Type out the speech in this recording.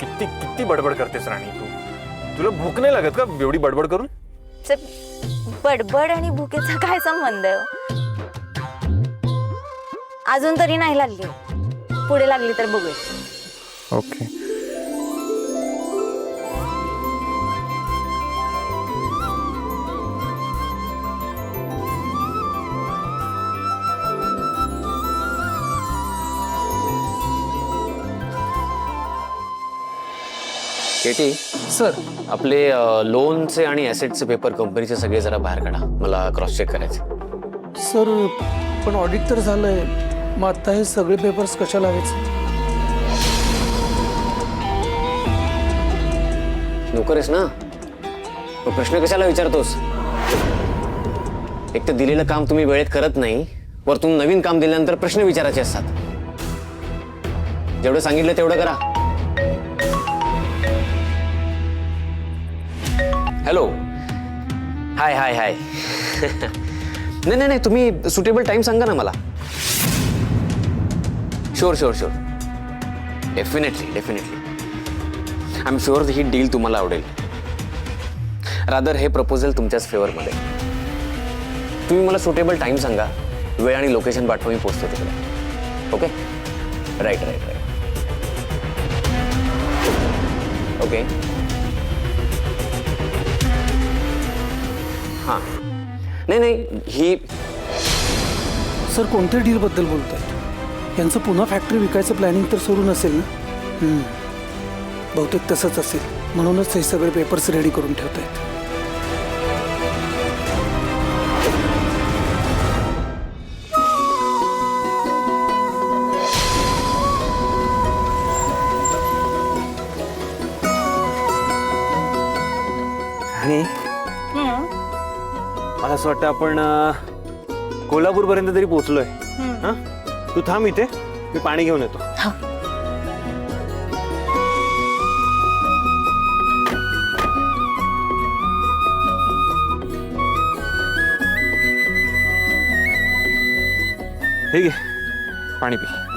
किती किती बडबड करतेस राणी तू. तुला भूक नाही लागत का एवढी बडबड करून? बडबड आणि भुकेचा काय संबंध आहे? अजून तरी नाही लागली, पुढे लागली तर बघूया. ओके. KT sir. आपले लोनचे आणि ॲसेटचे पेपर कंपनीचे सगळे जरा बाहेर काढा, मला क्रॉस चेक करायचे. सर पण ऑडिट तर झालंय, मग आता हे सगळे पेपर्स कशाला हवेच? नोकर आहेस ना, मग प्रश्न कशाला विचारतोस? एक तर दिलेलं काम तुम्ही वेळेत करत नाही, वरतून नवीन काम दिल्यानंतर प्रश्न विचारायचे असतात. जेवढं सांगितलं तेवढं करा. हॅलो, हाय हाय हाय. नाही नाही नाही, तुम्ही सुटेबल टाइम सांगा ना मला. Sure sure sure, definitely definitely. I am sure he deal तुम्हाला आवडेल. रादर हे प्रपोजल तुमच्याच फेवरमध्ये. तुम्ही मला सुटेबल टाइम सांगा, वेळ आणि लोकेशन पाठवा, मी पोहोचतो तिकडे. Okay, right right right. Okay. हां, नाही नाही, ही सर कोणत्या डीलबद्दल बोलताय? यांचं पुन्हा फॅक्टरी विकायचं प्लॅनिंग तर सुरू नसेल ना? बहुतेक तसंच असेल, म्हणूनच हे सगळे पेपर्स रेडी करून ठेवतायत. आणि मला असं वाटतं आपण कोल्हापूर पर्यंत तरी पोहोचलोय. हा, तू थांब इथे, मी पाणी घेऊन येतो. हे घे पाणी पी.